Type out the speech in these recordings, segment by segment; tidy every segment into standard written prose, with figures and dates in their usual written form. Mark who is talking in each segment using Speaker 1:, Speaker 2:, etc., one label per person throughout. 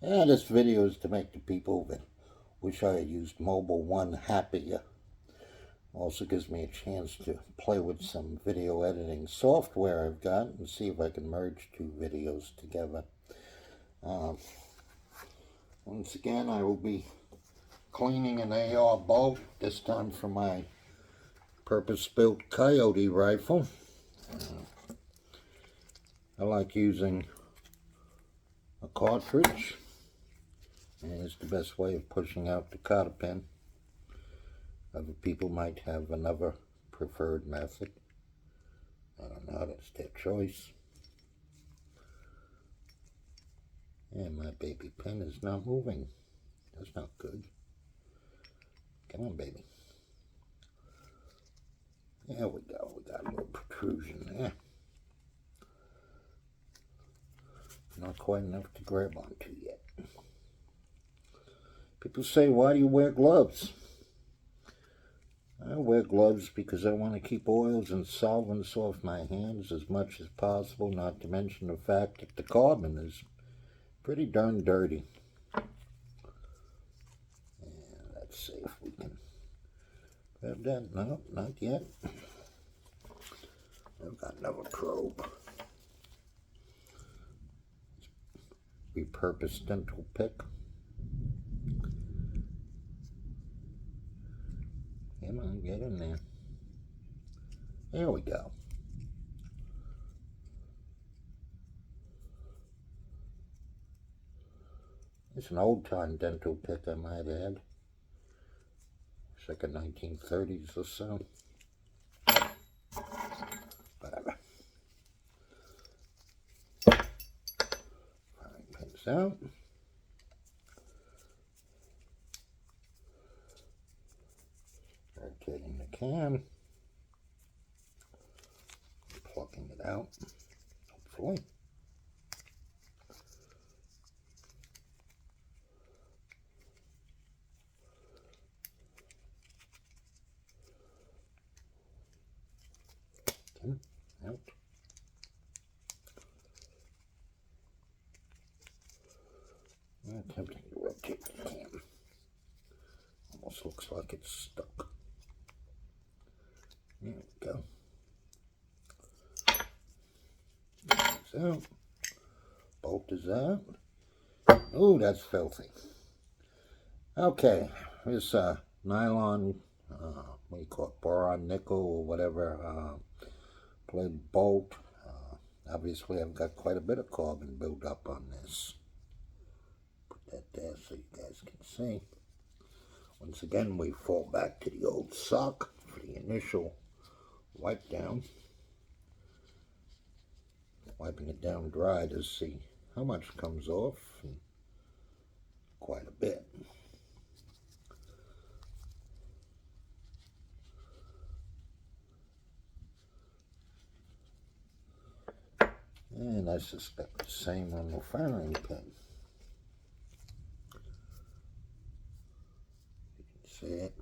Speaker 1: Yeah, this video is to make the people that wish I had used Mobil 1 happier. Also gives me a chance to play with some video editing software I've got and see if I can merge two videos together. Once again, I will be cleaning an AR bolt, this time for my purpose-built coyote rifle. I like using a cartridge, and it's the best way of pushing out the cotter pin. Other people might have another preferred method. I don't know, that's their choice. And my baby pen is not moving. That's not good. Come on, baby. There we go. We got a little protrusion there. Not quite enough to grab onto yet. People say, why do you wear gloves? I wear gloves because I want to keep oils and solvents off my hands as much as possible, not to mention the fact that the carbon is pretty darn dirty. And let's see if we can grab that. No, not yet. I've got another probe. Repurposed dental pick. Come on, get in there. There we go. It's an old-time dental pick, I might add. It's like a 1930s or so. Whatever. Frying pins out. Rotating the cam. Plucking it out, hopefully. Out. Attempting to rotate the cam. Almost looks like it's stuck. There we go. It's out. Bolt is out. Oh, that's filthy. Okay, this nylon, what do you call it, boron nickel or whatever, plate bolt. Obviously, I've got quite a bit of carbon built up on this. Put that there so you guys can see. Once again, we fall back to the old sock for the initial wipe down. Wiping it down dry to see how much comes off, and quite a bit. And I suspect the same on the firing pin. You can see it.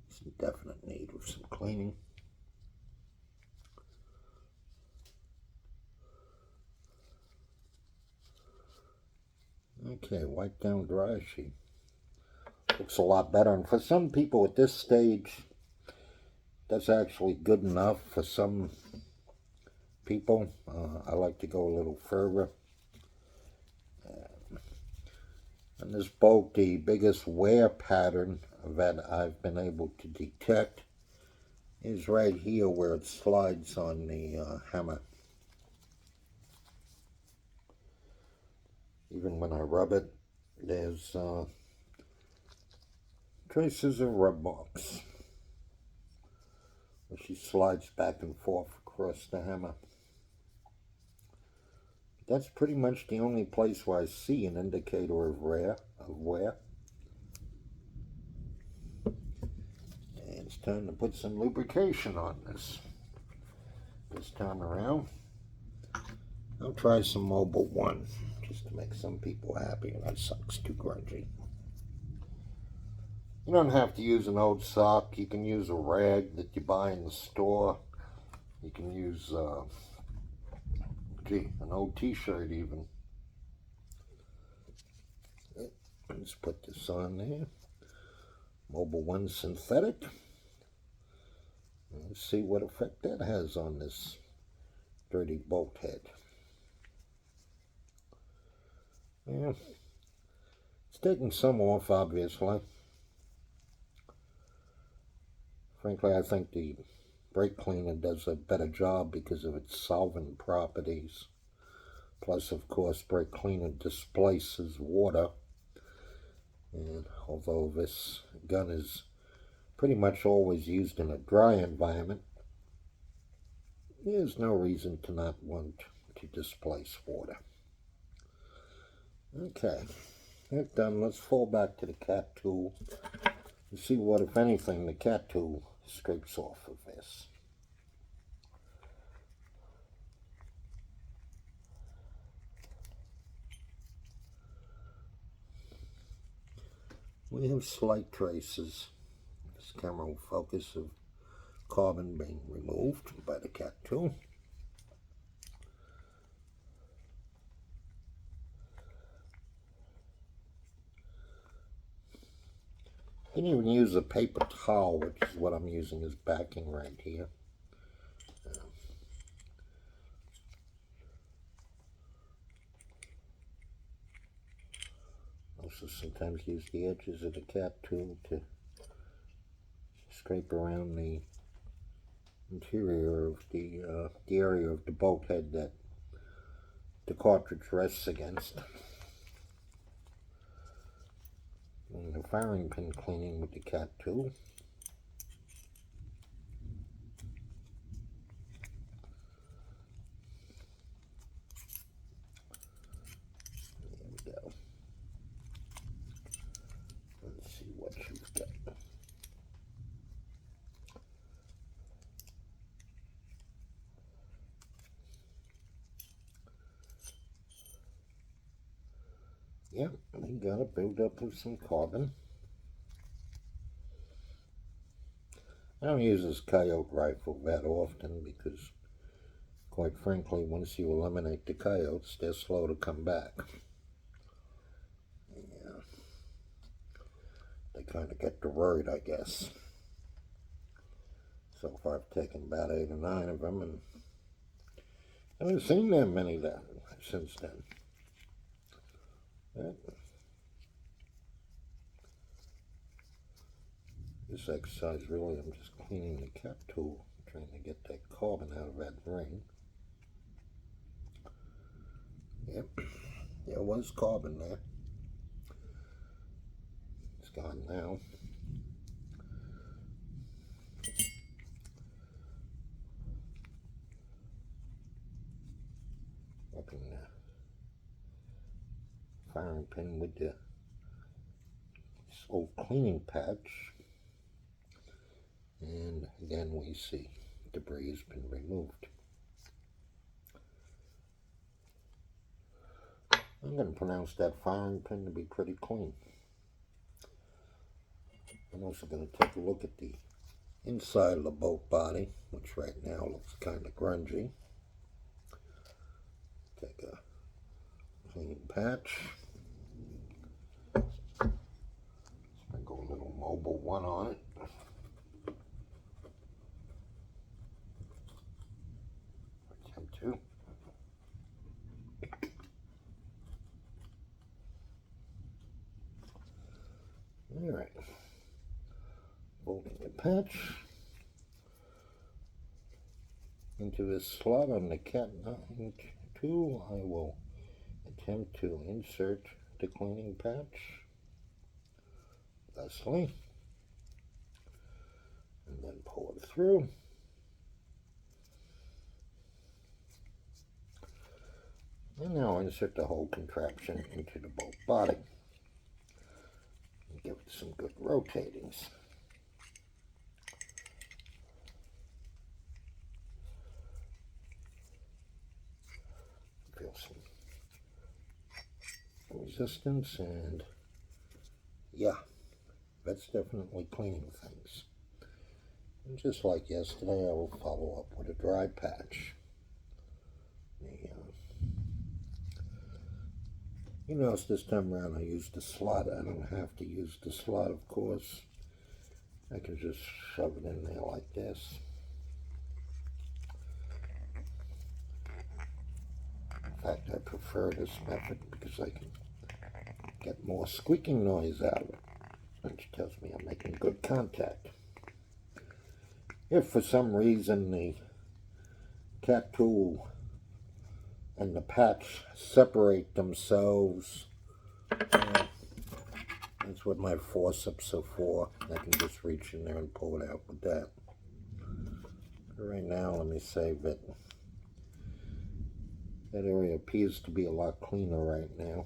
Speaker 1: It's in definite need of some cleaning. Okay, wipe down dry sheet. Looks a lot better, and for some people at this stage, that's actually good enough. For some people, I like to go a little further. And this bolt, the biggest wear pattern that I've been able to detect is right here where it slides on the hammer. Even when I rub it, there's traces of rub marks where she slides back and forth across the hammer. That's pretty much the only place where I see an indicator of wear. And it's time to put some lubrication on this. This time around, I'll try some Mobil 1, just to make some people happy. That sucks, too grungy. You don't have to use an old sock. You can use a rag that you buy in the store. You can use, an old t-shirt even. Let's put this on there. Mobil 1 synthetic. Let's see what effect that has on this dirty bolt head. Yeah, it's taking some off, obviously. Frankly, I think the brake cleaner does a better job because of its solvent properties. Plus, of course, brake cleaner displaces water. And although this gun is pretty much always used in a dry environment, there's no reason to not want to displace water. Okay, that's done. Let's fall back to the cat tool and see what, if anything, the cat tool scrapes off of this. We have slight traces, this camera will focus, of carbon being removed by the cat tool. You can even use a paper towel, which is what I'm using as backing right here. Also sometimes use the edges of the cat tool to scrape around the interior of the area of the bolt head that the cartridge rests against. And the firing pin cleaning with the cat tool. There we go. Let's see what you've got. Yep, we got a buildup of some carbon. I don't use this coyote rifle that often because, quite frankly, once you eliminate the coyotes, they're slow to come back. Yeah. They kind of get the word, I guess. So far I've taken about 8 or 9 of them, and I haven't seen that many since then. But this exercise, really, I'm just cleaning the cat tool, trying to get that carbon out of that ring. Yep, there was carbon there. It's gone now. Looking firing pin with this old cleaning patch, and again we see debris has been removed. I'm going to pronounce that firing pin to be pretty clean. I'm also going to take a look at the inside of the bolt body, which right now looks kind of grungy. Take a clean patch. Sprinkle a little Mobil 1 on it. Attempt to. Alright. Bolting the patch into this slot on the cat tool, I will attempt to insert the cleaning patch thusly, and then pull it through. And now insert the whole contraption into the bolt body and give it some good rotatings. Feel some resistance, and yeah, that's definitely cleaning things. And just like yesterday, I will follow up with a dry patch. You notice this time around I used the slot. I don't have to use the slot, of course. I can just shove it in there like this. In fact, I prefer this method because I can get more squeaking noise out of it, which tells me I'm making good contact. If for some reason the cat tool and the patch separate themselves, that's what my forceps are for. I can just reach in there and pull it out with that. But right now, let me save it. That area appears to be a lot cleaner right now.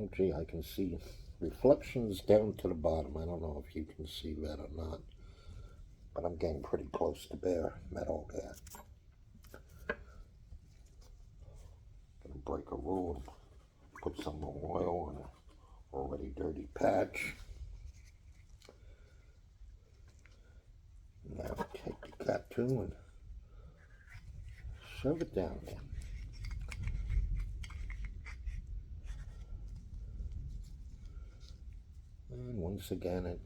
Speaker 1: Oh gee, I can see reflections down to the bottom. I don't know if you can see that or not, but I'm getting pretty close to bare metal there. Gonna break a rule, put some oil on an already dirty patch. Now take the cat tool and shove it down there. And once again it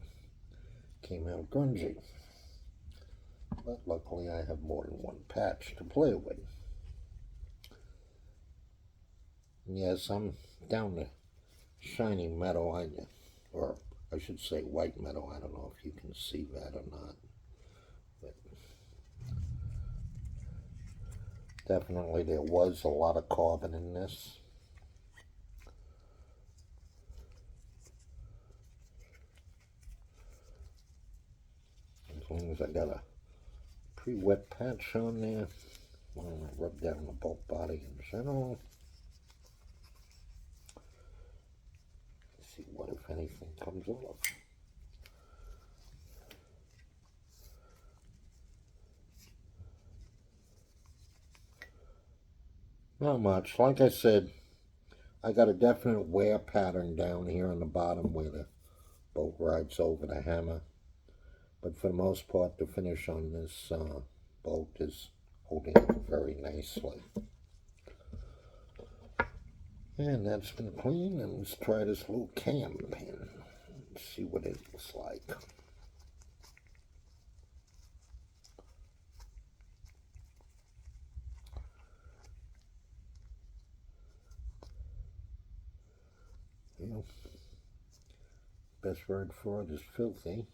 Speaker 1: came out grungy. But luckily I have more than one patch to play with. Yes, I'm down to shiny metal, or I should say white metal. I don't know if you can see that or not. But definitely there was a lot of carbon in this. As long as I got a pre-wet patch on there, I'm going to rub down the bolt body in general. See what, if anything, comes off. Not much. Like I said, I got a definite wear pattern down here on the bottom where the bolt rides over the hammer. But for the most part, the finish on this bolt is holding very nicely. And that's been cleaned, and let's try this little cam pin and see what it looks like. Well, best word for it is filthy.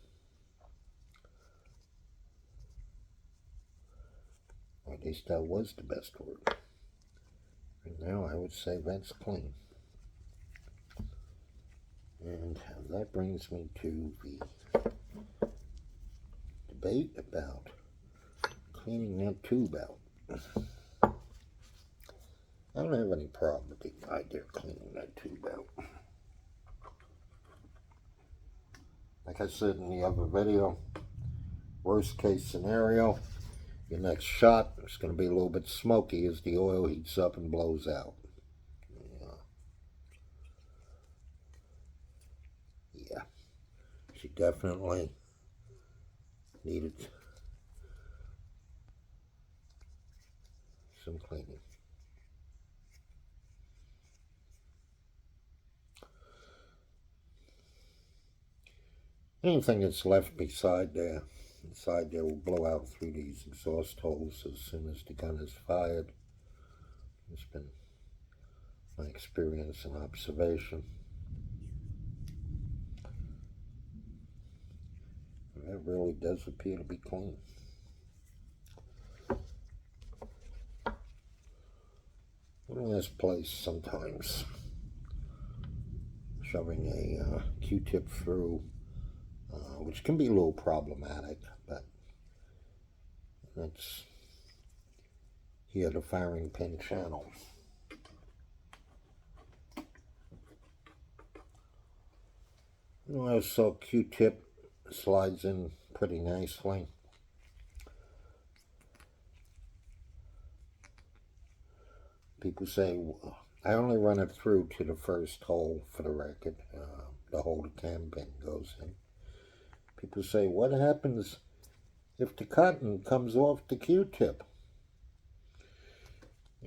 Speaker 1: Or at least that was the best word. And now I would say that's clean. And that brings me to the debate about cleaning that tube out. I don't have any problem with the idea of cleaning that tube out. Like I said in the other video, worst case scenario, your next shot is going to be a little bit smoky as the oil heats up and blows out. Yeah, she definitely needed some cleaning. Anything that's left inside there will blow out through these exhaust holes as soon as the gun is fired. It's been my experience and observation. And it really does appear to be clean. In this place, sometimes shoving a Q-tip through, which can be a little problematic, but that's here the firing pin channel. So Q-tip slides in pretty nicely. People say, I only run it through to the first hole for the record, the hole the cam pin goes in. People say, what happens if the cotton comes off the Q-tip?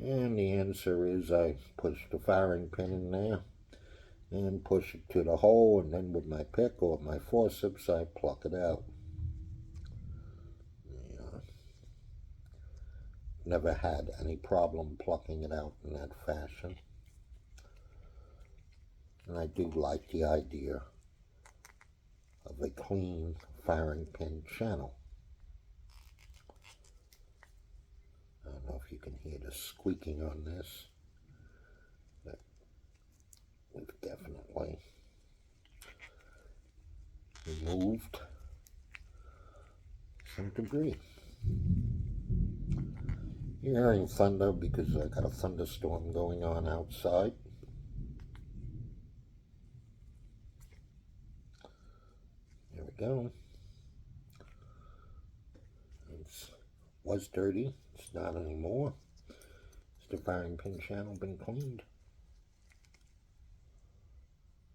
Speaker 1: And the answer is I push the firing pin in there and push it to the hole, and then with my pick or my forceps I pluck it out. Yeah. Never had any problem plucking it out in that fashion. And I do like the idea of a clean firing pin channel. I don't know if you can hear the squeaking on this, but we've definitely removed some debris. You're hearing thunder because I got a thunderstorm going on outside. There we go. It was dirty. It's not anymore. Has the firing pin channel been cleaned?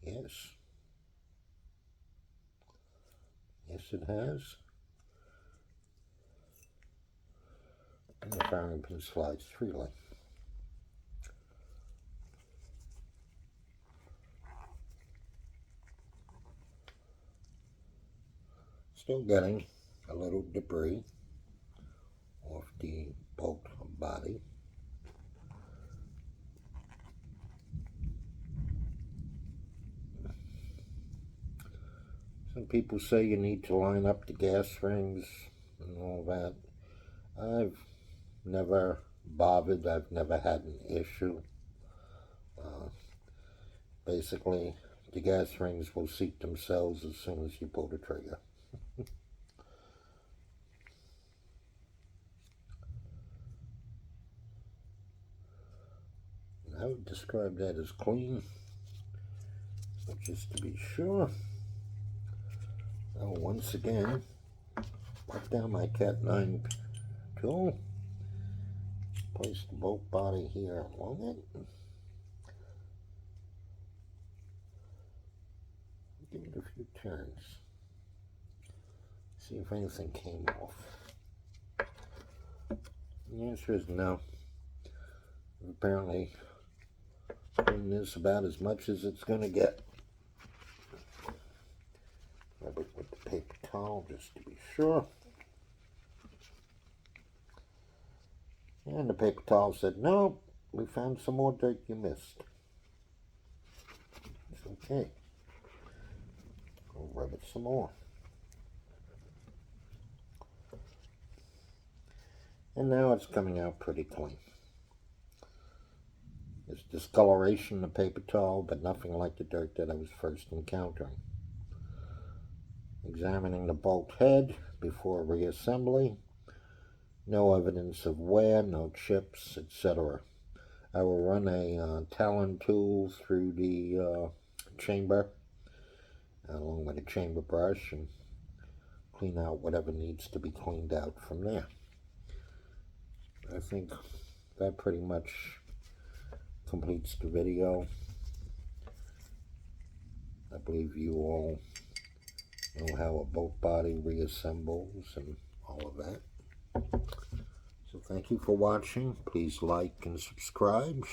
Speaker 1: Yes. Yes, it has. And the firing pin slides freely. Still getting a little debris off the bolt body. Some people say you need to line up the gas rings and all that. I've never bothered. I've never had an issue. Basically, the gas rings will seat themselves as soon as you pull the trigger. I would describe that as clean, but just to be sure, I'll once again put down my Cat 9 tool, place the bolt body here along it, give it a few turns, see if anything came off. The answer is no. Apparently, clean this about as much as it's going to get. Rub it with the paper towel just to be sure. And the paper towel said, no, we found some more dirt you missed. It's okay. I'll rub it some more. And now it's coming out pretty clean. There's discoloration in the paper towel, but nothing like the dirt that I was first encountering. Examining the bolt head before reassembly. No evidence of wear, no chips, etc. I will run a Talon tool through the chamber along with a chamber brush and clean out whatever needs to be cleaned out from there. I think that pretty much completes the video. I believe you all know how a bolt body reassembles and all of that. So thank you for watching. Please like and subscribe.